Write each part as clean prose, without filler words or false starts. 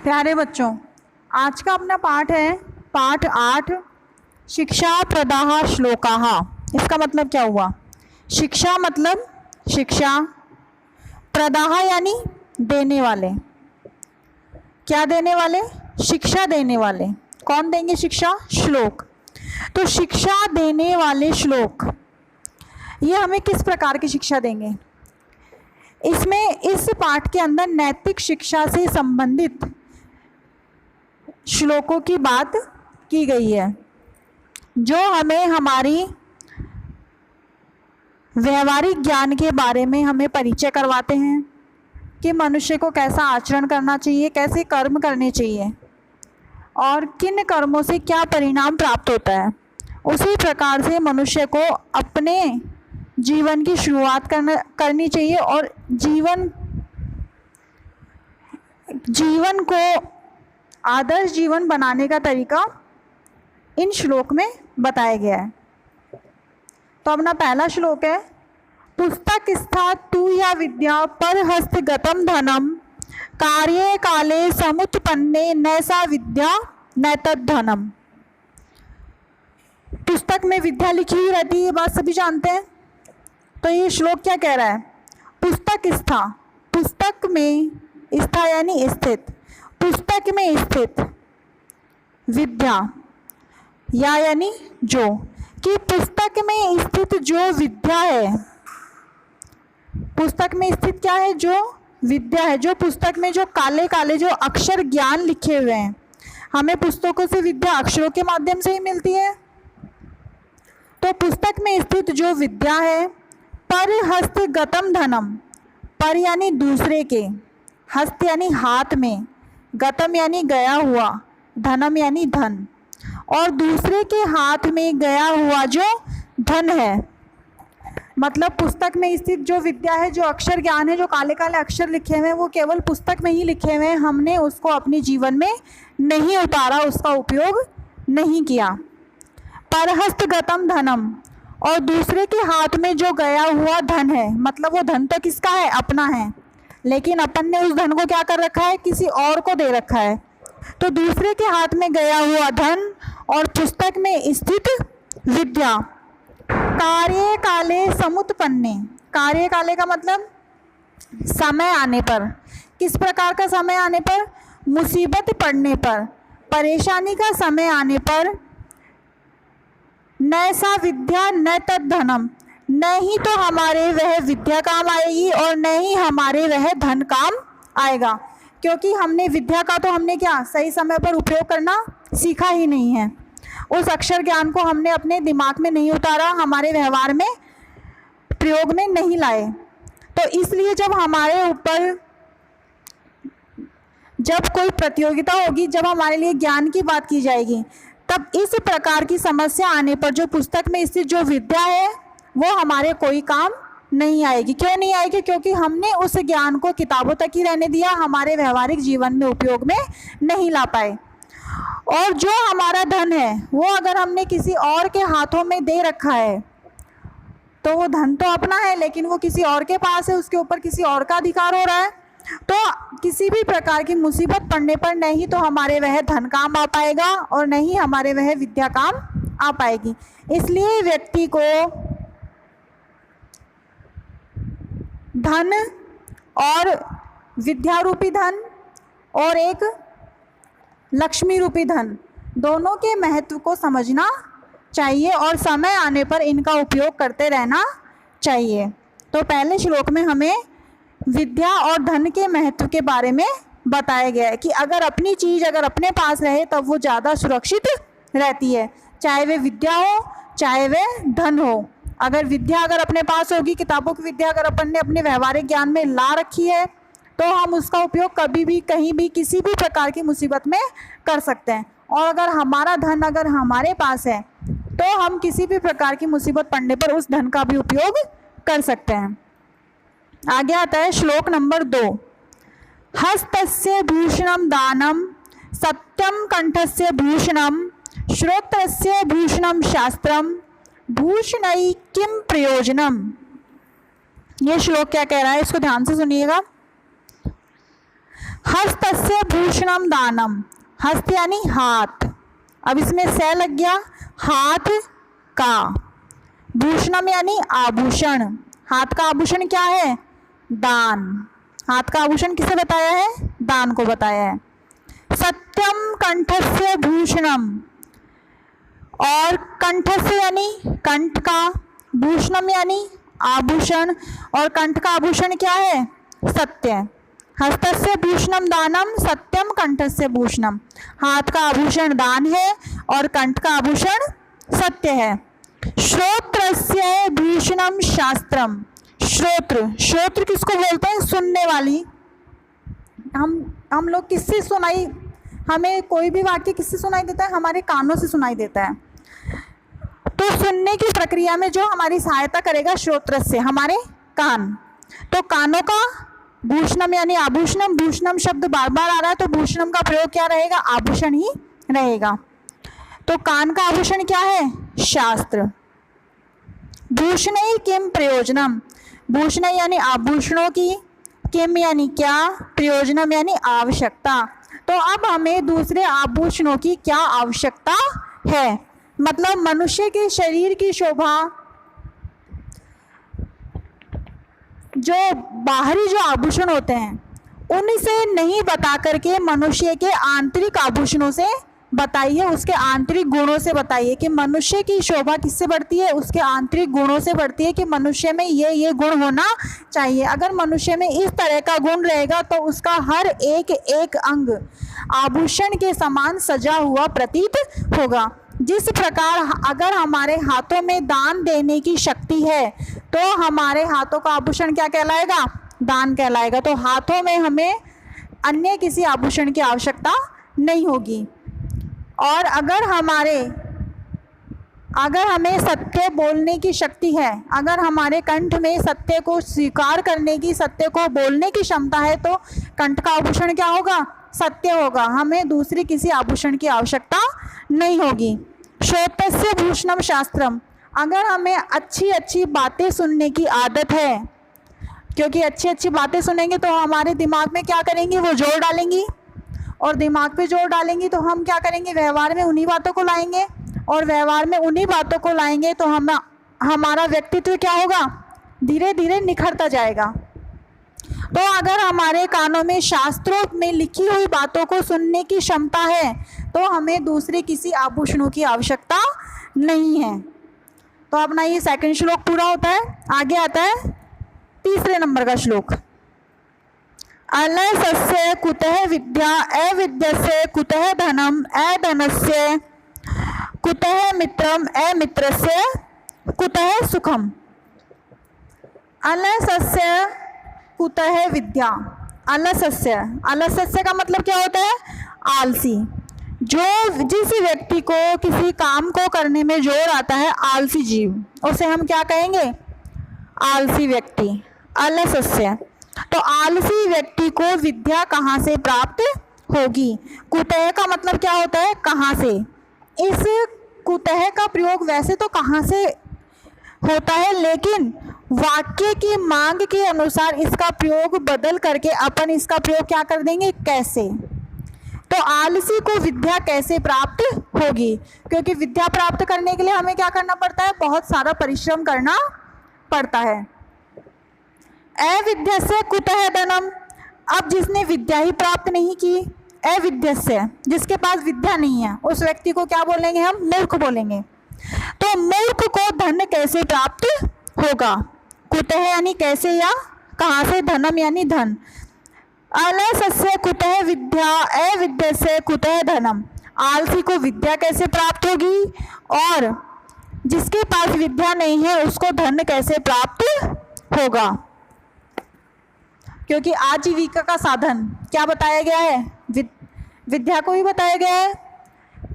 प्यारे बच्चों, आज का अपना पाठ है पाठ 8 शिक्षा प्रदाः श्लोकाः। इसका मतलब क्या हुआ? शिक्षा मतलब शिक्षा, प्रदाः यानी देने वाले। क्या देने वाले? शिक्षा देने वाले। कौन देंगे शिक्षा? श्लोक। तो शिक्षा देने वाले श्लोक ये हमें किस प्रकार की शिक्षा देंगे? इसमें इस पाठ के अंदर नैतिक शिक्षा से संबंधित श्लोकों की बात की गई है, जो हमें हमारी व्यवहारिक ज्ञान के बारे में हमें परिचय करवाते हैं कि मनुष्य को कैसा आचरण करना चाहिए, कैसे कर्म करने चाहिए और किन कर्मों से क्या परिणाम प्राप्त होता है। उसी प्रकार से मनुष्य को अपने जीवन की शुरुआत करनी चाहिए और जीवन को आदर्श जीवन बनाने का तरीका इन श्लोक में बताया गया है। तो अपना पहला श्लोक है, पुस्तक स्था तु या विद्या पर हस्तगतम धनम कार्ये काले समुत्पन्ने नैसा विद्या नैतद धनम। पुस्तक में विद्या लिखी हुई रहती है, ये बात सभी जानते हैं। तो ये श्लोक क्या कह रहा है? पुस्तक स्था, पुस्तक में स्था यानी स्थित, पुस्तक में स्थित विद्या या यानी जो, कि पुस्तक में स्थित जो विद्या है, पुस्तक में स्थित क्या है? जो विद्या है, जो पुस्तक में जो काले काले जो अक्षर ज्ञान लिखे हुए हैं। हमें पुस्तकों से विद्या अक्षरों के माध्यम से ही मिलती है। तो पुस्तक में स्थित जो विद्या है, पर हस्तगतम धनम, पर यानी दूसरे के, हस्त यानी हाथ में, गतम यानी गया हुआ, धनम यानी धन, और दूसरे के हाथ में गया हुआ जो धन है। मतलब पुस्तक में स्थित जो विद्या है, जो अक्षर ज्ञान है, जो काले काले अक्षर लिखे हुए हैं, वो केवल पुस्तक में ही लिखे हुए हैं। हमने उसको अपने जीवन में नहीं उतारा, उसका उपयोग नहीं किया। पर हस्तगतम धनम, और दूसरे के हाथ में जो गया हुआ धन है, मतलब वो धन तो किसका है? अपना है, लेकिन अपन ने उस धन को क्या कर रखा है? किसी और को दे रखा है। तो दूसरे के हाथ में गया हुआ धन और पुस्तक में स्थित विद्या कार्ये काले समुत्पन्ने, कार्य काले का मतलब समय आने पर। किस प्रकार का समय आने पर? मुसीबत पड़ने पर, परेशानी का समय आने पर, नैसा विद्या न तद धनम, न ही तो हमारे वह विद्या काम आएगी और न ही हमारे वह धन काम आएगा, क्योंकि हमने विद्या का तो हमने क्या सही समय पर उपयोग करना सीखा ही नहीं है। उस अक्षर ज्ञान को हमने अपने दिमाग में नहीं उतारा, हमारे व्यवहार में प्रयोग में नहीं लाए। तो इसलिए जब हमारे ऊपर जब कोई प्रतियोगिता होगी, जब हमारे लिए ज्ञान की बात की जाएगी, तब इस प्रकार की समस्या आने पर जो पुस्तक में स्थित जो विद्या है वो हमारे कोई काम नहीं आएगी। क्यों नहीं आएगी? क्योंकि हमने उस ज्ञान को किताबों तक ही रहने दिया, हमारे व्यवहारिक जीवन में उपयोग में नहीं ला पाए। और जो हमारा धन है वो अगर हमने किसी और के हाथों में दे रखा है, तो वो धन तो अपना है लेकिन वो किसी और के पास है, उसके ऊपर किसी और का अधिकार हो रहा है। तो किसी भी प्रकार की मुसीबत पड़ने पर न ही तो हमारे वह धन काम आ पाएगा और न ही हमारे वह विद्या काम आ पाएगी। इसलिए व्यक्ति को धन और विद्या रूपी धन और एक लक्ष्मी रूपी धन, दोनों के महत्व को समझना चाहिए और समय आने पर इनका उपयोग करते रहना चाहिए। तो पहले श्लोक में हमें विद्या और धन के महत्व के बारे में बताया गया है कि अगर अपनी चीज़ अगर अपने पास रहे तब वो ज़्यादा सुरक्षित रहती है, चाहे वे विद्या हो चाहे वे धन हो। अगर विद्या अगर अपने पास होगी, किताबों की विद्या अगर अपन ने अपने व्यवहारिक ज्ञान में ला रखी है, तो हम उसका उपयोग कभी भी कहीं भी किसी भी प्रकार की मुसीबत में कर सकते हैं। और अगर हमारा धन अगर हमारे पास है तो हम किसी भी प्रकार की मुसीबत पड़ने पर उस धन का भी उपयोग कर सकते हैं। आगे आता है श्लोक नंबर 2, हस्तस्य भूषणम दानम सत्यम कंठस्य भूषणम श्रोत्रस्य भूषणम शास्त्रम भूषणै किम प्रयोजनम। ये श्लोक क्या कह रहा है? इसको ध्यान से सुनिएगा। हस्तस्य भूषणम दानम, हस्त यानी हाथ, अब इसमें से लग गया, हाथ का, भूषणम यानी आभूषण, हाथ का आभूषण क्या है, दान, हाथ का आभूषण किसे बताया है, दान को बताया है। सत्यम कंठस्य भूषणम, और कंठस्य यानी कंठ का, भूषणम यानी आभूषण, और कंठ का आभूषण क्या है, सत्य। हस्तस्य भूषणम दानम सत्यम कंठस्य भूषणम, हाथ का आभूषण दान है और कंठ का आभूषण सत्य है। श्रोत्रस्य भूषणम शास्त्रम, श्रोत्र, श्रोत्र किसको बोलते हैं, सुनने वाली। हम लोग किससे सुनाई, हमें कोई भी वाक्य किससे सुनाई देता है, हमारे कानों से सुनाई देता है। तो सुनने की प्रक्रिया में जो हमारी सहायता करेगा श्रोत्र से, हमारे कान। तो कानों का भूषणम यानी आभूषणम, भूषणम शब्द बार बार आ रहा है तो भूषणम का प्रयोग क्या रहेगा, आभूषण ही रहेगा। तो कान का आभूषण क्या है, शास्त्र। भूषणे किम प्रयोजनम, भूषण यानी आभूषणों की, किम यानी क्या, प्रयोजनम यानी आवश्यकता। तो अब हमें दूसरे आभूषणों की क्या आवश्यकता है, मतलब मनुष्य के शरीर की शोभा, जो बाहरी जो आभूषण होते हैं उनसे नहीं बता करके मनुष्य के आंतरिक आभूषणों से बताइए, उसके आंतरिक गुणों से बताइए कि मनुष्य की शोभा किससे बढ़ती है, उसके आंतरिक गुणों से बढ़ती है कि मनुष्य में ये गुण होना चाहिए। अगर मनुष्य में इस तरह का गुण रहेगा तो उसका हर एक एक अंग आभूषण के समान सजा हुआ प्रतीत होगा। जिस प्रकार अगर हमारे हाथों में दान देने की शक्ति है तो हमारे हाथों का आभूषण क्या कहलाएगा, दान कहलाएगा। तो हाथों में हमें अन्य किसी आभूषण की आवश्यकता नहीं होगी। और अगर हमें सत्य बोलने की शक्ति है, अगर हमारे कंठ में सत्य को स्वीकार करने की, सत्य को बोलने की क्षमता है तो कंठ का आभूषण क्या होगा, सत्य होगा। हमें दूसरी किसी आभूषण की आवश्यकता नहीं होगी। श्रोत्रस्य भूषणम शास्त्रम, अगर हमें अच्छी अच्छी बातें सुनने की आदत है, क्योंकि अच्छी अच्छी बातें सुनेंगे तो हमारे दिमाग में क्या करेंगी, वो जोर डालेंगी, और दिमाग पे जोर डालेंगी तो हम क्या करेंगे, व्यवहार में उन्हीं बातों को लाएंगे, और व्यवहार में उन्हीं बातों को लाएंगे तो हमारा व्यक्तित्व क्या होगा, धीरे धीरे निखरता जाएगा। तो अगर हमारे कानों में शास्त्रों में लिखी हुई बातों को सुनने की क्षमता है तो हमें दूसरे किसी आभूषणों की आवश्यकता नहीं है। तो अपना ये सेकंड श्लोक पूरा होता है। आगे आता है तीसरे नंबर का श्लोक। अलसस्य कुतः विद्या, अविद्यस्य कुतः धनम, अधनस्य कुतः मित्रम, अमित्रस्य कुतः सुखम। अलसस्य कुतः विद्या, अलसस्य, अलसस्य का मतलब क्या होता है, आलसी। जिस व्यक्ति को किसी काम को करने में जोर आता है, आलसी जीव, उसे हम क्या कहेंगे, आलसी व्यक्ति, अलसस्य। तो आलसी व्यक्ति को विद्या कहाँ से प्राप्त होगी। कुतः का मतलब क्या होता है, कहाँ से। इस कुतः का प्रयोग वैसे तो कहाँ से होता है, लेकिन वाक्य की मांग के अनुसार इसका प्रयोग बदल करके अपन इसका प्रयोग क्या कर देंगे, कैसे। तो आलसी को विद्या कैसे प्राप्त होगी, क्योंकि विद्या प्राप्त करने के लिए हमें क्या करना पड़ता है, बहुत सारा परिश्रम करना पड़ता है। अविद्यस्य कुतः धनम, अब जिसने विद्या ही प्राप्त नहीं की, अविद्यस्य, जिसके पास विद्या नहीं है, उस व्यक्ति को क्या बोलेंगे, हम मूर्ख बोलेंगे। तो मूर्ख को धन कैसे प्राप्त होगा, कुतः यानी कैसे या कहाँ से, धनम यानी धन। अलसस्य कुतः विद्या, अविद्यस्य कुतः धनम, आलसी को विद्या कैसे प्राप्त होगी और जिसके पास विद्या नहीं है उसको धन कैसे प्राप्त होगा। क्योंकि आजीविका का साधन क्या बताया गया है, विद्या को ही बताया गया है,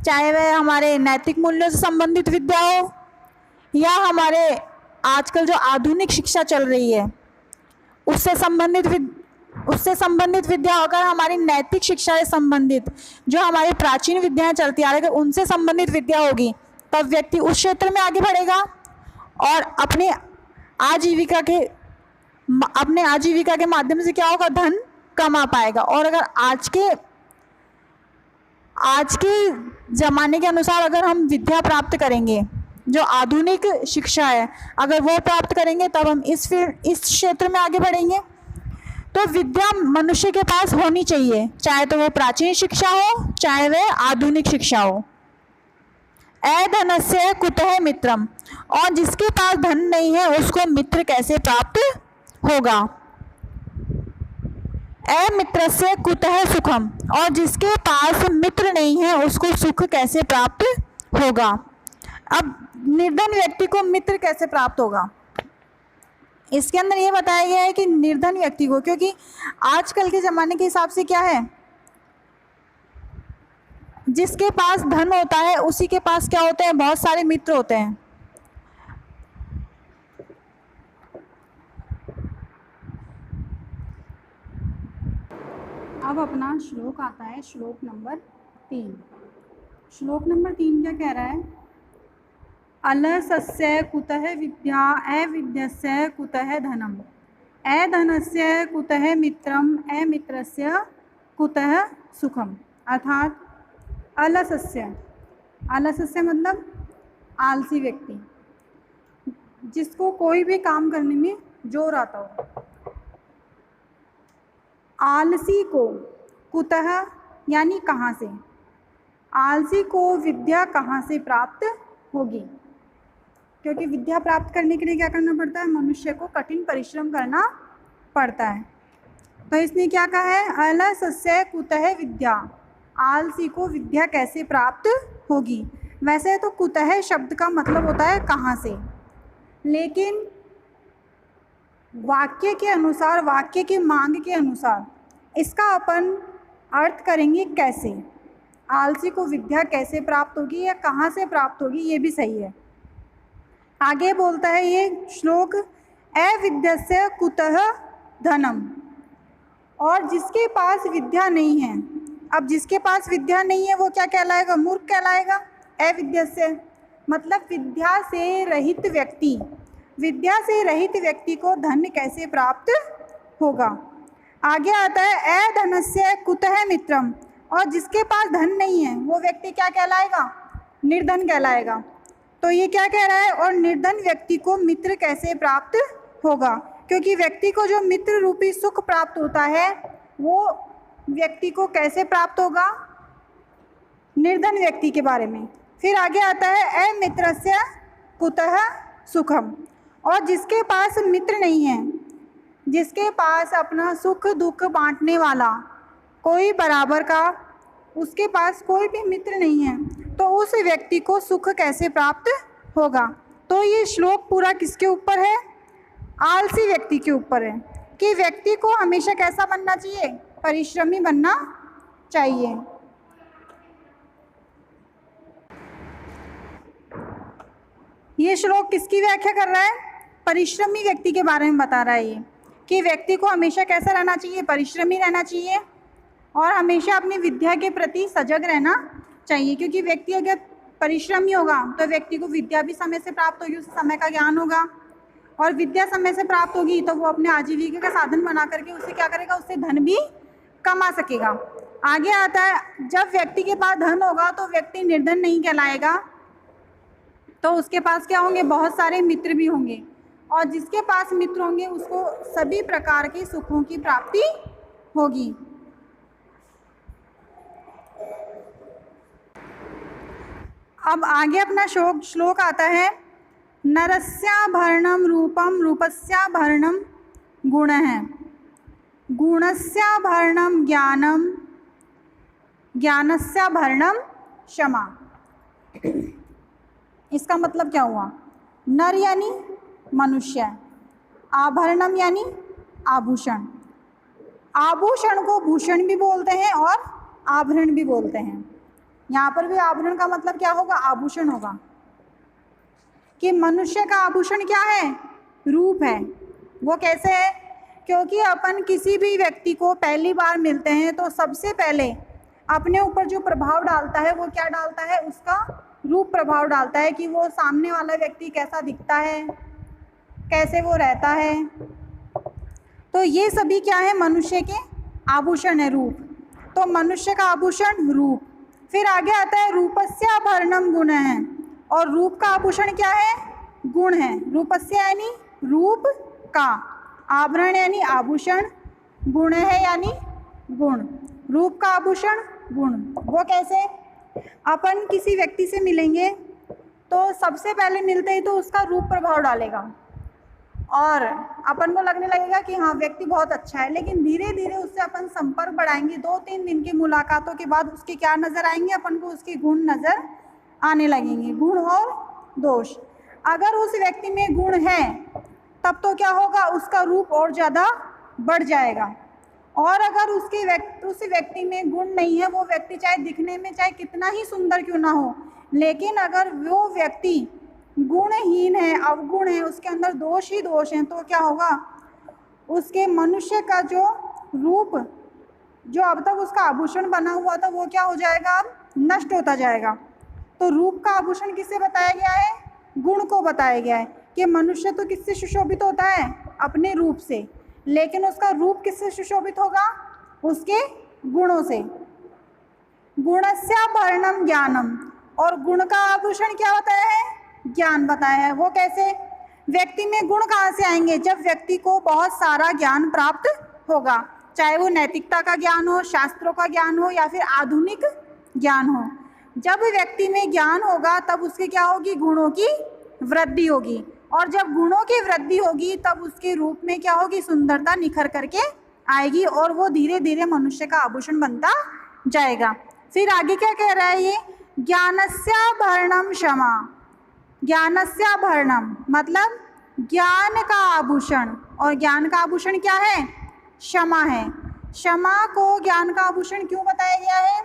चाहे वह हमारे नैतिक मूल्यों से संबंधित विद्या हो या हमारे आजकल जो आधुनिक शिक्षा चल रही है उससे संबंधित विद्या। अगर हमारी नैतिक शिक्षा से संबंधित जो हमारी प्राचीन विद्याएं चलती आ रही है उनसे संबंधित विद्या होगी, तब व्यक्ति उस क्षेत्र में आगे बढ़ेगा और अपने आजीविका के माध्यम से क्या होगा, धन कमा पाएगा। और अगर आज के ज़माने के अनुसार अगर हम विद्या प्राप्त करेंगे, जो आधुनिक शिक्षा है, अगर वो प्राप्त करेंगे तब हम इस क्षेत्र में आगे बढ़ेंगे। तो विद्या मनुष्य के पास होनी चाहिए, चाहे तो वो प्राचीन शिक्षा हो, चाहे वह आधुनिक शिक्षा हो। अधनस्य कुतः मित्रम, और जिसके पास धन नहीं है उसको मित्र कैसे प्राप्त होगा। अमित्रस्य कुतः सुखम, और जिसके पास मित्र नहीं है उसको सुख कैसे प्राप्त होगा। अब निर्धन व्यक्ति को मित्र कैसे प्राप्त होगा, इसके अंदर ये बताया गया है कि निर्धन व्यक्ति को, क्योंकि आजकल के ज़माने के हिसाब से क्या है, जिसके पास धन होता है उसी के पास क्या होते हैं, बहुत सारे मित्र होते हैं। अब अपना श्लोक आता है, श्लोक नंबर 3। श्लोक नंबर 3 क्या कह रहा है, अलसस्य कुतः विद्या अविद्यस्य कुतः धनम अधनस्य कुतः मित्रम अमित्रस्य कुतः सुखम। अर्थात अलसस्य मतलब आलसी व्यक्ति, जिसको कोई भी काम करने में जोर आता हो। आलसी को कुतः यानी कहाँ से, आलसी को विद्या कहाँ से प्राप्त होगी, क्योंकि विद्या प्राप्त करने के लिए क्या करना पड़ता है, मनुष्य को कठिन परिश्रम करना पड़ता है। तो इसने क्या कहा है, अलसस्य कुतः विद्या, आलसी को विद्या कैसे प्राप्त होगी। वैसे तो कुतः शब्द का मतलब होता है कहाँ से, लेकिन वाक्य के अनुसार, वाक्य की मांग के अनुसार इसका अपन अर्थ करेंगे कैसे, आलसी को विद्या कैसे प्राप्त होगी या कहाँ से प्राप्त होगी, ये भी सही है। आगे बोलता है ये श्लोक, अविद्यस्य कुतः धनम, और जिसके पास विद्या नहीं है। अब जिसके पास विद्या नहीं है वो क्या कहलाएगा, मूर्ख कहलाएगा। अविद्यस्य मतलब विद्या से रहित व्यक्ति, विद्या से रहित व्यक्ति को धन कैसे प्राप्त होगा। आगे आता है अधनस्य कुतः मित्रम, और जिसके पास धन नहीं है वो व्यक्ति क्या कहलाएगा, निर्धन कहलाएगा। तो ये क्या कह रहा है, और निर्धन व्यक्ति को मित्र कैसे प्राप्त होगा, क्योंकि व्यक्ति को जो मित्र रूपी सुख प्राप्त होता है वो व्यक्ति को कैसे प्राप्त होगा, निर्धन व्यक्ति के बारे में। फिर आगे आता है अमित्रस्य कुतः सुखम, और जिसके पास मित्र नहीं है, जिसके पास अपना सुख दुख बांटने वाला कोई बराबर का, उसके पास कोई भी मित्र नहीं है, तो उस व्यक्ति को सुख कैसे प्राप्त होगा। तो ये श्लोक पूरा किसके ऊपर है, आलसी व्यक्ति के ऊपर है, कि व्यक्ति को हमेशा कैसा बनना चाहिए, परिश्रमी बनना चाहिए। ये श्लोक किसकी व्याख्या कर रहा है, परिश्रमी व्यक्ति के बारे में बता रहा है ये, कि व्यक्ति को हमेशा कैसा रहना चाहिए, परिश्रमी रहना चाहिए, और हमेशा अपनी विद्या के प्रति सजग रहना चाहिए। क्योंकि व्यक्ति अगर परिश्रमी होगा तो व्यक्ति को विद्या भी समय से प्राप्त होगी, उस समय का ज्ञान होगा, और विद्या समय से प्राप्त होगी तो वो अपने आजीविका का साधन बना करके उससे क्या करेगा, उससे धन भी कमा सकेगा। आगे आता है, जब व्यक्ति के पास धन होगा तो व्यक्ति निर्धन नहीं कहलाएगा, तो उसके पास क्या होंगे, बहुत सारे मित्र भी होंगे, और जिसके पास मित्र होंगे उसको सभी प्रकार के सुखों की प्राप्ति होगी। अब आगे अपना श्लोक आता है, नरस्याभरणं रूपं रूपस्याभरणं गुणः गुणस्याभरणं ज्ञानं ज्ञानस्याभरणं क्षमा। इसका मतलब क्या हुआ, नर यानी मनुष्य, आभरणम यानी आभूषण, आभूषण को भूषण भी बोलते हैं और आभरण भी बोलते हैं। यहाँ पर भी आभरण का मतलब क्या होगा, आभूषण होगा। कि मनुष्य का आभूषण क्या है, रूप है। वो कैसे है, क्योंकि अपन किसी भी व्यक्ति को पहली बार मिलते हैं तो सबसे पहले अपने ऊपर जो प्रभाव डालता है वो क्या डालता है, उसका रूप प्रभाव डालता है, कि वो सामने वाला व्यक्ति कैसा दिखता है, कैसे वो रहता है। तो ये सभी क्या है, मनुष्य के आभूषण है, रूप। तो मनुष्य का आभूषण रूप। फिर आगे आता है रूपस्य आभरणम गुण है, और रूप का आभूषण क्या है? गुण है। रूपस्य यानी रूप का, आभरण यानी आभूषण, गुण है यानी गुण। रूप का आभूषण गुण। वो कैसे? अपन किसी व्यक्ति से मिलेंगे तो सबसे पहले मिलते ही तो उसका रूप प्रभाव डालेगा और अपन को लगने लगेगा कि हाँ व्यक्ति बहुत अच्छा है, लेकिन धीरे धीरे उससे अपन संपर्क बढ़ाएंगे। 2-3 दिन की मुलाकातों के बाद उसके क्या नज़र आएंगे? अपन को उसके गुण नज़र आने लगेंगे, गुण और दोष। अगर उस व्यक्ति में गुण है तब तो क्या होगा? उसका रूप और ज़्यादा बढ़ जाएगा। और अगर उस व्यक्ति में गुण नहीं है, वो व्यक्ति चाहे दिखने में चाहे कितना ही सुंदर क्यों ना हो, लेकिन अगर वो व्यक्ति गुणहीन है, अवगुण है, उसके अंदर दोष ही दोष हैं, तो क्या होगा? उसके मनुष्य का जो रूप, जो अब तक उसका आभूषण बना हुआ था, वो क्या हो जाएगा? अब नष्ट होता जाएगा। तो रूप का आभूषण किससे बताया गया है? गुण को बताया गया है कि मनुष्य तो किससे सुशोभित होता है? अपने रूप से। लेकिन उसका रूप किससे सुशोभित होगा? उसके गुणों से। गुणस्याभरणम ज्ञानम, और गुण का आभूषण क्या बताया है? ज्ञान बताया है। वो कैसे? व्यक्ति में गुण कहाँ से आएंगे? जब व्यक्ति को बहुत सारा ज्ञान प्राप्त होगा, चाहे वो नैतिकता का ज्ञान हो, शास्त्रों का ज्ञान हो, या फिर आधुनिक ज्ञान हो। जब व्यक्ति में ज्ञान होगा तब उसके क्या होगी? गुणों की वृद्धि होगी। और जब गुणों की वृद्धि होगी तब उसके रूप में क्या होगी? सुंदरता निखर करके आएगी और वो धीरे धीरे मनुष्य का आभूषण बनता जाएगा। फिर आगे क्या कह रहा है ये? ज्ञानस्याभरणम क्षमा। ज्ञानस्याभरणम मतलब ज्ञान का आभूषण, और ज्ञान का आभूषण क्या है? क्षमा है। क्षमा को ज्ञान का आभूषण क्यों बताया गया है?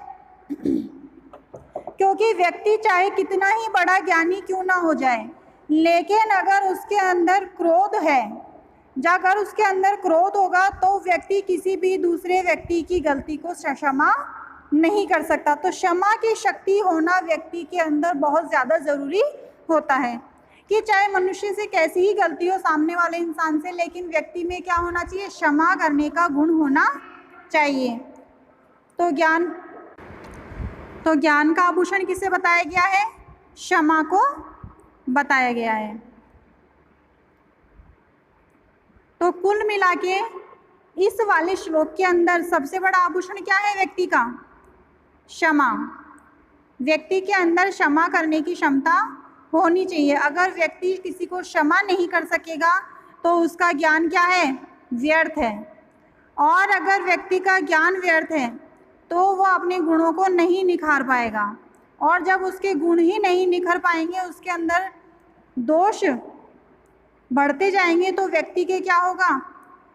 क्योंकि व्यक्ति चाहे कितना ही बड़ा ज्ञानी क्यों ना हो जाए, लेकिन अगर उसके अंदर क्रोध है, अगर उसके अंदर क्रोध होगा तो व्यक्ति किसी भी दूसरे व्यक्ति की गलती को क्षमा नहीं कर सकता। तो क्षमा की शक्ति होना व्यक्ति के अंदर बहुत ज़्यादा ज़रूरी होता है कि चाहे मनुष्य से कैसी ही गलती हो, सामने वाले इंसान से, लेकिन व्यक्ति में क्या होना चाहिए? क्षमा करने का गुण होना चाहिए। तो ज्ञान का आभूषण किसे बताया गया है? क्षमा को बताया गया है। तो कुल मिला के इस वाले श्लोक के अंदर सबसे बड़ा आभूषण क्या है व्यक्ति का? क्षमा। व्यक्ति के अंदर क्षमा करने की क्षमता होनी चाहिए। अगर व्यक्ति किसी को क्षमा नहीं कर सकेगा तो उसका ज्ञान क्या है? व्यर्थ है। और अगर व्यक्ति का ज्ञान व्यर्थ है तो वह अपने गुणों को नहीं निखार पाएगा, और जब उसके गुण ही नहीं निखर पाएंगे, उसके अंदर दोष बढ़ते जाएंगे, तो व्यक्ति के क्या होगा?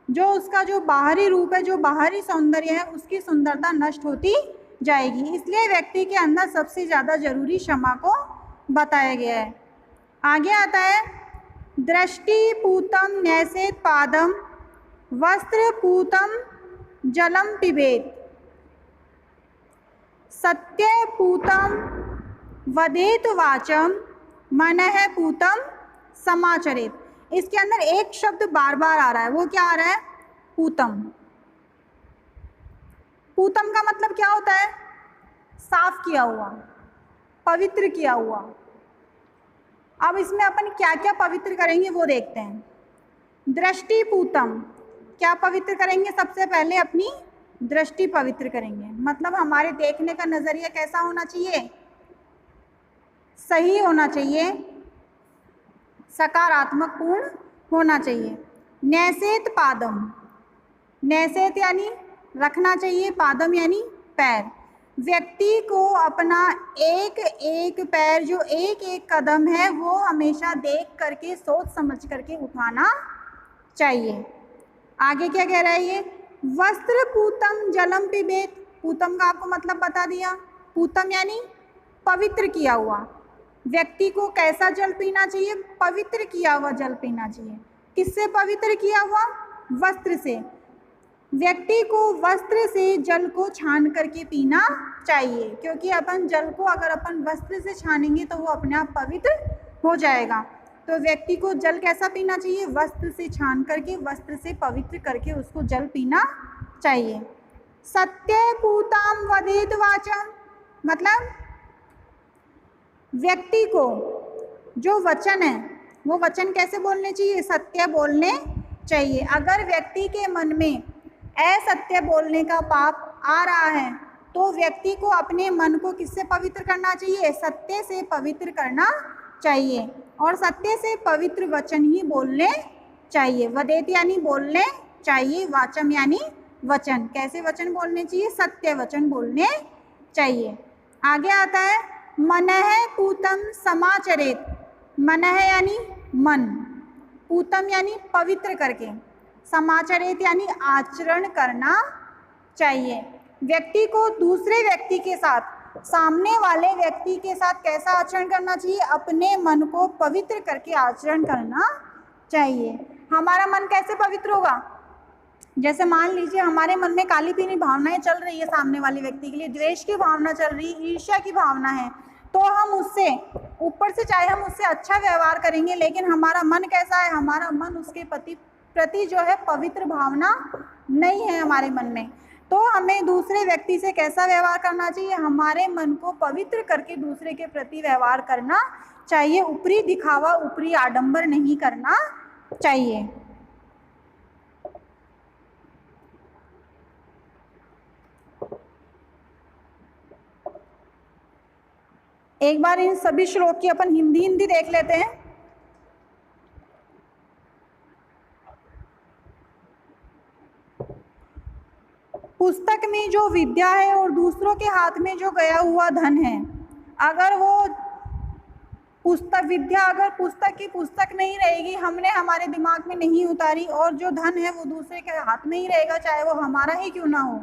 जो उसका जो बाहरी रूप है, जो बाहरी सौंदर्य है, उसकी सुंदरता नष्ट होती जाएगी। इसलिए व्यक्ति के अंदर सबसे ज़्यादा जरूरी क्षमा को बताया गया है। आगे आता है दृष्टि पूतम नैसेत पादम वस्त्र पूतम जलम पिबेत सत्य पूतम वदेत वाचम मनः पूतम समाचरेत। इसके अंदर एक शब्द बार बार आ रहा है, वो क्या आ रहा है? पूतम। पूतम का मतलब क्या होता है? साफ किया हुआ, पवित्र किया हुआ। अब इसमें अपन क्या क्या पवित्र करेंगे वो देखते हैं। दृष्टि पूतम, क्या पवित्र करेंगे? सबसे पहले अपनी दृष्टि पवित्र करेंगे। मतलब हमारे देखने का नज़रिया कैसा होना चाहिए? सही होना चाहिए, सकारात्मक पूर्ण होना चाहिए। नैसेत पादम, नैसेत यानी रखना चाहिए, पादम यानी पैर। व्यक्ति को अपना एक एक पैर, जो एक एक कदम है, वो हमेशा देख करके सोच समझ करके उठाना चाहिए। आगे क्या कह रहा है ये? वस्त्र पूतम जलम पिबेत। पूतम का आपको मतलब बता दिया। पूतम यानी पवित्र किया हुआ। व्यक्ति को कैसा जल पीना चाहिए? पवित्र किया हुआ जल पीना चाहिए। किससे पवित्र किया हुआ? वस्त्र से। व्यक्ति को वस्त्र से जल को छान करके पीना चाहिए, क्योंकि अपन जल को अगर अपन वस्त्र से छानेंगे तो वो अपने आप पवित्र हो जाएगा। तो व्यक्ति को जल कैसा पीना चाहिए? वस्त्र से छान करके, वस्त्र से पवित्र करके उसको जल पीना चाहिए। सत्य पूताम वदेत वाचम, मतलब व्यक्ति को जो वचन है वो वचन कैसे बोलने चाहिए, सत्य बोलने चाहिए। अगर व्यक्ति के मन में असत्य बोलने का पाप आ रहा है तो व्यक्ति को अपने मन को किससे पवित्र करना चाहिए, सत्य से पवित्र करना चाहिए और सत्य से पवित्र वचन ही बोलने चाहिए। वदेत यानी बोलने चाहिए, वाचम यानी वचन। कैसे वचन बोलने चाहिए, सत्य वचन बोलने चाहिए। आगे आता है मनः पूतम समाचरेत। मनः यानी मन, पूतम यानी पवित्र करके, समाचरेत यानी आचरण करना चाहिए। व्यक्ति को दूसरे व्यक्ति के साथ, सामने वाले व्यक्ति के साथ कैसा आचरण करना चाहिए, अपने मन को पवित्र करके आचरण करना चाहिए। हमारा मन कैसे पवित्र होगा, जैसे मान लीजिए हमारे मन में काली पीली भावनाएं चल रही है, सामने वाले व्यक्ति के लिए द्वेष की भावना चल रही है, ईर्ष्या की भावना है, तो हम उससे ऊपर से चाहे हम उससे अच्छा व्यवहार करेंगे, लेकिन हमारा मन कैसा है, हमारा मन उसके प्रति जो है पवित्र भावना नहीं है हमारे मन में। तो हमें दूसरे व्यक्ति से कैसा व्यवहार करना चाहिए, हमारे मन को पवित्र करके दूसरे के प्रति व्यवहार करना चाहिए। ऊपरी दिखावा, ऊपरी आडंबर नहीं करना चाहिए। एक बार इन सभी श्लोक की अपन हिंदी देख लेते हैं। पुस्तक में जो विद्या है और दूसरों के हाथ में जो गया हुआ धन है, अगर वो विद्या अगर पुस्तक की पुस्तक नहीं रहेगी, हमने हमारे दिमाग में नहीं उतारी, और जो धन है वो दूसरे के हाथ में ही रहेगा, चाहे वो हमारा ही क्यों ना हो,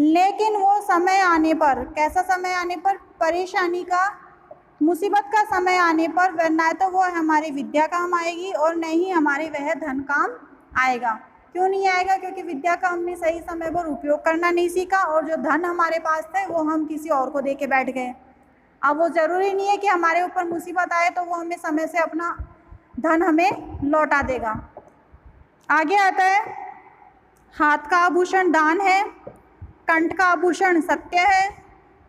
लेकिन वो समय आने पर, कैसा समय आने पर, परेशानी का, मुसीबत का समय आने पर न तो वो हमारी विद्या काम आएगी और न ही हमारे वह धन काम आएगा। क्यों नहीं आएगा, क्योंकि विद्या का हमने सही समय पर उपयोग करना नहीं सीखा, और जो धन हमारे पास था वो हम किसी और को दे के बैठ गए। अब वो ज़रूरी नहीं है कि हमारे ऊपर मुसीबत आए तो वो हमें समय से अपना धन हमें लौटा देगा। आगे आता है हाथ का आभूषण दान है, कंठ का आभूषण सत्य है,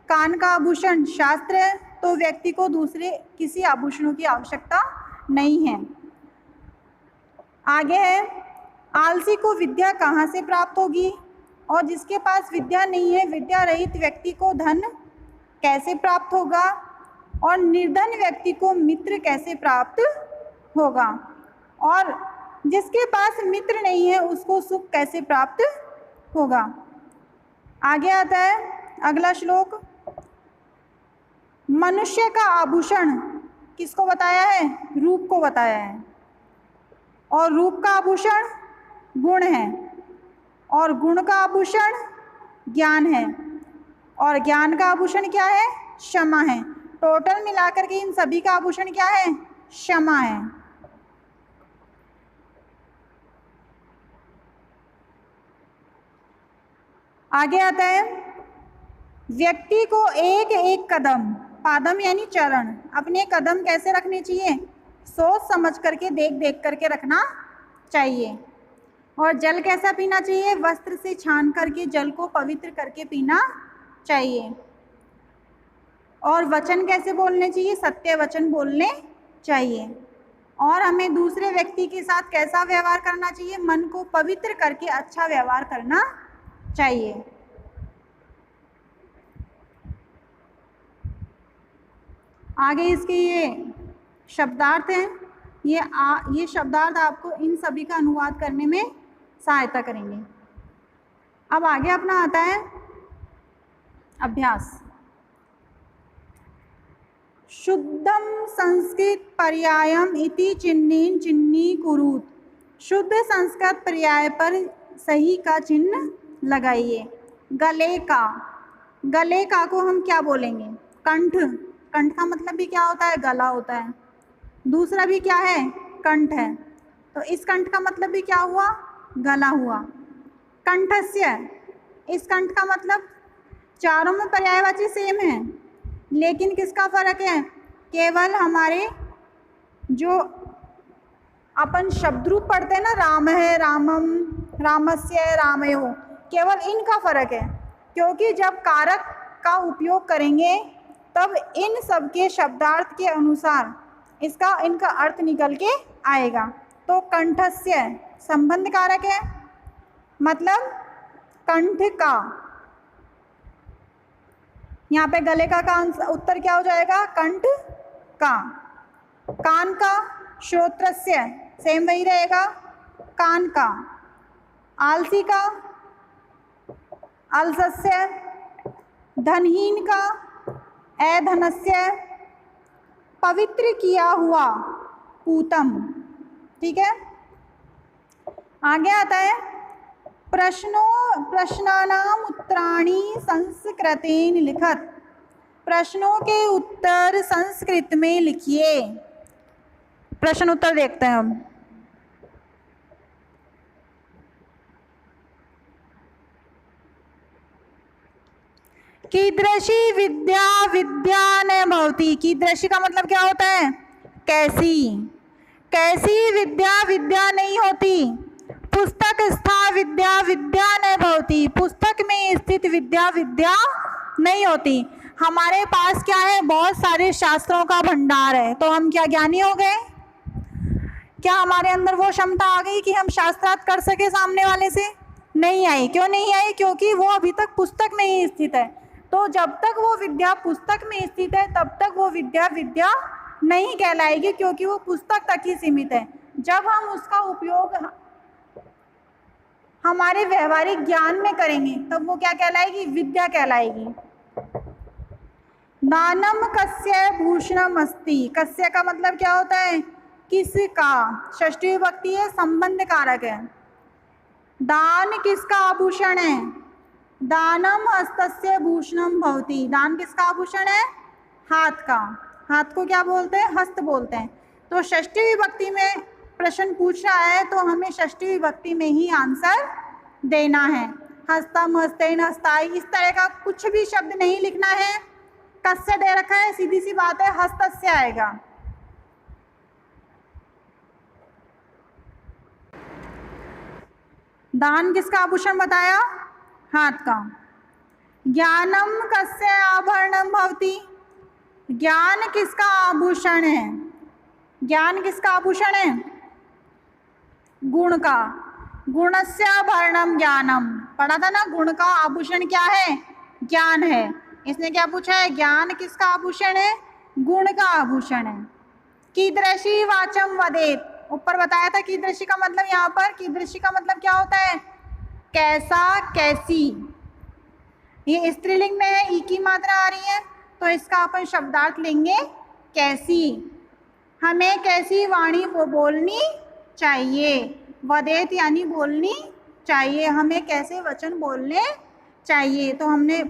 कान का आभूषण शास्त्र है, तो व्यक्ति को दूसरे किसी आभूषणों की आवश्यकता नहीं है। आगे है आलसी को विद्या कहाँ से प्राप्त होगी, और जिसके पास विद्या नहीं है, विद्या रहित व्यक्ति को धन कैसे प्राप्त होगा, और निर्धन व्यक्ति को मित्र कैसे प्राप्त होगा, और जिसके पास मित्र नहीं है उसको सुख कैसे प्राप्त होगा। आगे आता है अगला श्लोक, मनुष्य का आभूषण किसको बताया है, रूप को बताया है, और रूप का आभूषण गुण है, और गुण का आभूषण ज्ञान है, और ज्ञान का आभूषण क्या है, क्षमा है। टोटल मिलाकर के इन सभी का आभूषण क्या है, क्षमा है। आगे आता है व्यक्ति को एक एक कदम, पादम यानी चरण, अपने कदम कैसे रखने चाहिए, सोच समझ करके, देख देख करके रखना चाहिए। और जल कैसा पीना चाहिए, वस्त्र से छान करके जल को पवित्र करके पीना चाहिए। और वचन कैसे बोलने चाहिए, सत्य वचन बोलने चाहिए। और हमें दूसरे व्यक्ति के साथ कैसा व्यवहार करना चाहिए, मन को पवित्र करके अच्छा व्यवहार करना चाहिए। आगे इसके ये शब्दार्थ हैं, ये शब्दार्थ आपको इन सभी का अनुवाद करने में सहायता करेंगे। अब आगे अपना आता है अभ्यास। शुद्धम संस्कृत पर्यायम इति चिन्हीन चिन्ही कुरुत। शुद्ध संस्कृत पर्याय पर सही का चिन्ह लगाइए। गले का को हम क्या बोलेंगे, कंठ। कंठ का मतलब भी क्या होता है, गला होता है। दूसरा भी क्या है, कंठ है, तो इस कंठ का मतलब भी क्या हुआ, गला हुआ। कंठस्य, इस कंठ का मतलब चारों में पर्यायवाची सेम है, लेकिन किसका फर्क है, केवल हमारे जो अपन शब्द रूप पढ़ते हैं ना, राम है रामम, रामस्य रामयो, केवल इनका फर्क है, क्योंकि जब कारक का उपयोग करेंगे तब इन सब के शब्दार्थ के अनुसार इनका अर्थ निकल के आएगा। तो कंठस्य संबंध कारक है, मतलब कंठ का, यहाँ पे गले का उत्तर क्या हो जाएगा, कंठ का। कान का श्रोत्रस्य सेम वही रहेगा, कान का। आलसी का अलसस्य, धनहीन का अधनस्य, पवित्र किया हुआ पूतम। ठीक है, आगे आता है प्रश्नानाम उत्तराणि संस्कृतेन लिखत। प्रश्नों के उत्तर संस्कृत में लिखिए। प्रश्न उत्तर देखते हैं हम। कीदृशी विद्या विद्या न भवति। कीदृशी का मतलब क्या होता है, कैसी। कैसी विद्या विद्या नहीं होती। पुस्तक स्था विद्या विद्या न भवति। पुस्तक में स्थित विद्या विद्या नहीं होती। हमारे पास क्या है, बहुत सारे शास्त्रों का भंडार है, तो हम क्या ज्ञानी हो गए? क्या हमारे अंदर वो क्षमता आ गई कि हम शास्त्रार्थ कर सके सामने वाले से? नहीं आई। क्यों नहीं आई? क्योंकि वो अभी तक पुस्तक में ही स्थित है। तो जब तक वो विद्या पुस्तक में स्थित है तब तक वो विद्या विद्या नहीं कहलाएगी, क्योंकि वो पुस्तक तक ही सीमित है। जब हम उसका उपयोग हमारे व्यवहारिक ज्ञान में करेंगे तब वो क्या कहलाएगी, विद्या कहलाएगी। दानम कस्य भूषणम अस्ति। कस्य का मतलब क्या होता है, किसका। षष्ठी विभक्ति है, संबंध कारक है। दान किसका आभूषण है, दानम हस्तस्य भूषणम भवति। दान किसका आभूषण है, हाथ का। हाथ को क्या बोलते हैं, हस्त बोलते हैं। तो षष्ठी विभक्ति में प्रश्न पूछ रहा है तो हमें षष्ठी विभक्ति में ही आंसर देना है। हस्तम, हस्तेन, हस्ताई, इस तरह का कुछ भी शब्द नहीं लिखना है। कस्य दे रखा है, सीधी सी बात है, हस्तस्य आएगा। दान किसका आभूषण बताया, हाथ का। ज्ञानम कस्य आभरणम भवति। ज्ञान किसका आभूषण है, ज्ञान किसका आभूषण है, गुण का। गुणस्य आभरणम ज्ञानम, पढ़ा था ना, गुण का आभूषण क्या है, ज्ञान है। इसने क्या पूछा है, ज्ञान किसका आभूषण है, गुण का आभूषण है। कीदृशी वाचम वदेत, ऊपर बताया था कीदृशी का मतलब, यहाँ पर कीदृशी का मतलब क्या होता है, कैसा, कैसी। ये स्त्रीलिंग में है, ई की मात्रा आ रही है, तो इसका अपन शब्दार्थ लेंगे कैसी। हमें कैसी वाणी बोलनी चाहिए, वदेत यानी बोलनी चाहिए, हमें कैसे वचन बोलने चाहिए। तो हमने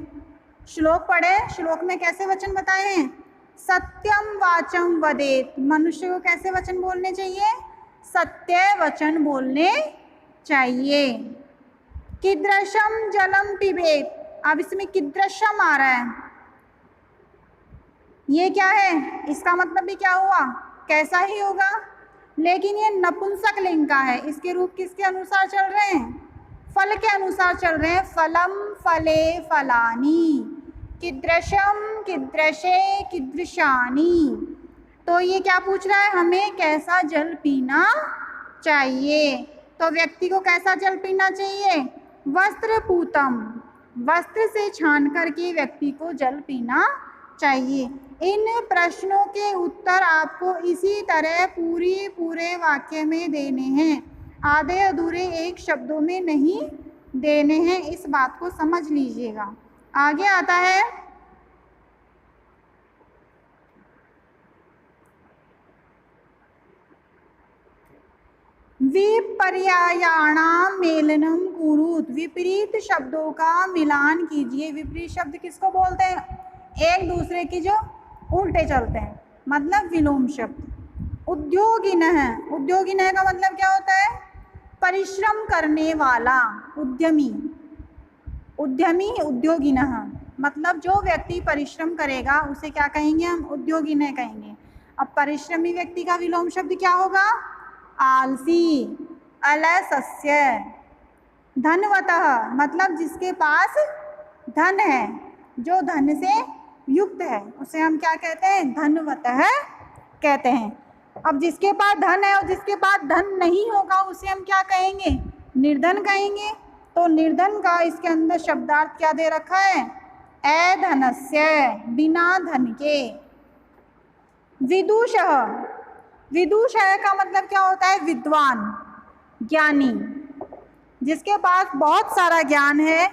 श्लोक पढ़े, श्लोक में कैसे वचन बताए हैं, सत्यम वाचम वदेत। मनुष्य को कैसे वचन बोलने चाहिए, सत्य वचन बोलने चाहिए। कीदृशम जलम पिबेत। अब इसमें कीदृशम आ रहा है, ये क्या है, इसका मतलब भी क्या हुआ, कैसा ही होगा, लेकिन ये नपुंसक लिंग का है। इसके रूप किसके अनुसार चल रहे हैं, फल के अनुसार चल रहे हैं। फलम फले फलानी, कीदृशम कीदृशे कीदृशानी। तो ये क्या पूछ रहा है, हमें कैसा जल पीना चाहिए। तो व्यक्ति को कैसा जल पीना चाहिए, वस्त्र पूतम, वस्त्र से छान करके व्यक्ति को जल पीना चाहिए। इन प्रश्नों के उत्तर आपको इसी तरह पूरे वाक्य में देने हैं, आधे अधूरे एक शब्दों में नहीं देने हैं। इस बात को समझ लीजिएगा। आगे आता है विपर्यायाणाम मेलनम कुरुत। विपरीत शब्दों का मिलान कीजिए। विपरीत शब्द किसको बोलते हैं, एक दूसरे की जो उल्टे चलते हैं, मतलब विलोम शब्द। उद्योगिनः, उद्योगिनः का मतलब क्या होता है, परिश्रम करने वाला, उद्यमी। उद्यमी उद्योगिनः मतलब जो व्यक्ति परिश्रम करेगा उसे क्या कहेंगे हम, उद्योगिनः कहेंगे। अब परिश्रमी व्यक्ति का विलोम शब्द क्या होगा, आलसी, अलसस्य। धनवतः मतलब जिसके पास धन है, जो धन से युक्त है, उसे हम क्या कहते हैं? धनवतः कहते हैं। अब जिसके पास धन है और जिसके पास धन नहीं होगा उसे हम क्या कहेंगे? निर्धन कहेंगे। तो निर्धन का इसके अंदर शब्दार्थ क्या दे रखा है? अधनस्य, बिना धन के। विदुषः, विदुषः का मतलब क्या होता है? विद्वान, ज्ञानी, जिसके पास बहुत सारा ज्ञान है,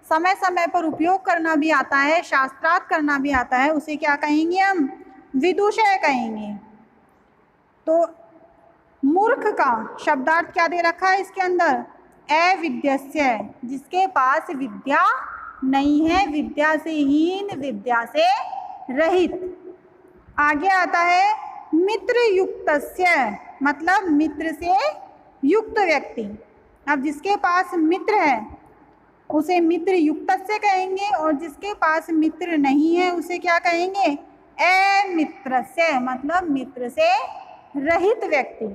समय समय पर उपयोग करना भी आता है, शास्त्रार्थ करना भी आता है, उसे क्या कहेंगे हम? विदुषः कहेंगे। तो मूर्ख का शब्दार्थ क्या दे रखा है इसके अंदर? अविद्यस्य, जिसके पास विद्या नहीं है, विद्या से हीन, विद्या से रहित। आगे आता है मित्र युक्तस्य, मतलब मित्र से युक्त व्यक्ति। अब जिसके पास मित्र है उसे मित्र युक्तस्य कहेंगे, और जिसके पास मित्र नहीं है उसे क्या कहेंगे? अमित्रस्य, मतलब मित्र से रहित व्यक्ति।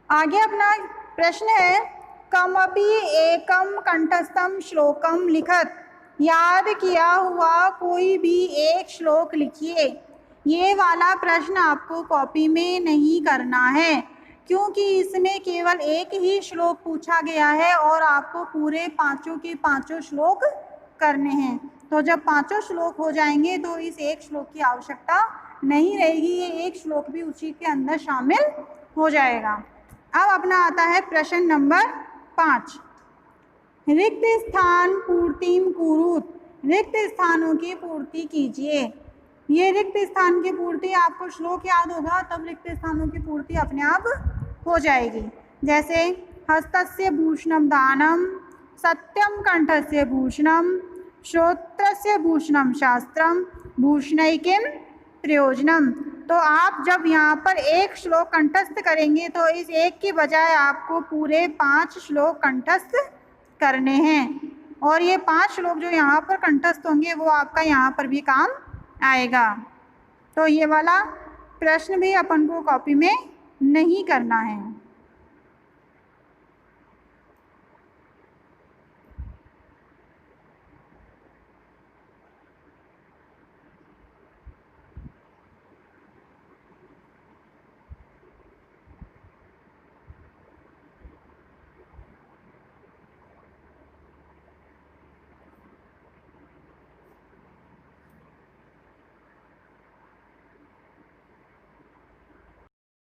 आगे अपना प्रश्न है, कमपि एकम कंठस्थम श्लोकम लिखत, याद किया हुआ कोई भी एक श्लोक लिखिए। ये वाला प्रश्न आपको कॉपी में नहीं करना है, क्योंकि इसमें केवल एक ही श्लोक पूछा गया है और आपको पूरे पांचों के पांचों श्लोक करने हैं। तो जब पांचों श्लोक हो जाएंगे तो इस एक श्लोक की आवश्यकता नहीं रहेगी, ये एक श्लोक भी उसी के अंदर शामिल हो जाएगा। अब अपना आता है प्रश्न नंबर 5। रिक्त स्थान पूर्तिम कुरुत, रिक्त स्थानों की पूर्ति कीजिए। ये रिक्त स्थान की पूर्ति, आपको श्लोक याद होगा तब रिक्त स्थानों की पूर्ति अपने आप हो जाएगी। जैसे हस्तस्य भूषणम दानम, सत्यम कंठस्य भूषणम, श्रोत्रस्य भूषणम शास्त्रम, भूषणैकिम प्रयोजनम। तो आप जब यहाँ पर एक श्लोक कंठस्थ करेंगे तो इस एक की बजाय आपको पूरे 5 श्लोक कंठस्थ करने हैं, और ये 5 श्लोक जो यहाँ पर कंठस्थ होंगे वो आपका यहाँ पर भी काम आएगा। तो ये वाला प्रश्न भी अपन को कॉपी में नहीं करना है।